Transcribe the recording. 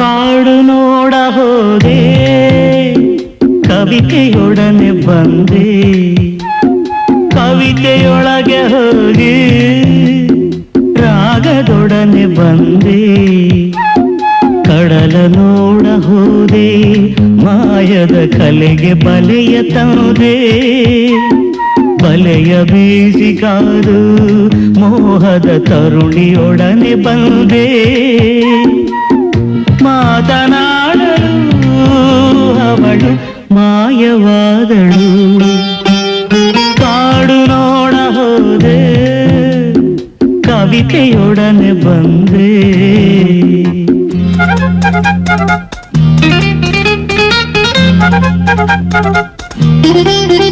ಕಾಡು ನೋಡ ಹೋದೆ, ಕವಿತೆಯೊಡನೆ ಬಂದೆ, ಕವಿತೆಯೊಳಗೆ ಹೋಗಿ ರಾಗದೊಡನೆ ಬಂದೆ. ಕಡಲ ನೋಡ ಹೋದೆ, ಮಾಯದ ಕಲೆಗೆ ಬಲೆಯ ತಂದೆ, ಬಲೆಯ ಬೀಸಿಗಾದು ಮೋಹದ ತರುಣಿಯೊಡನೆ ಬಂದೆ. ಮಾತನಾಡಲು ಅವಳು ಮಾಯವಾದಳು, ಕಾಡು ನೋಡ ಹೋದೆ, ಕವಿತೆಯೊಡನೆ ಬಂದೆ. Thank you.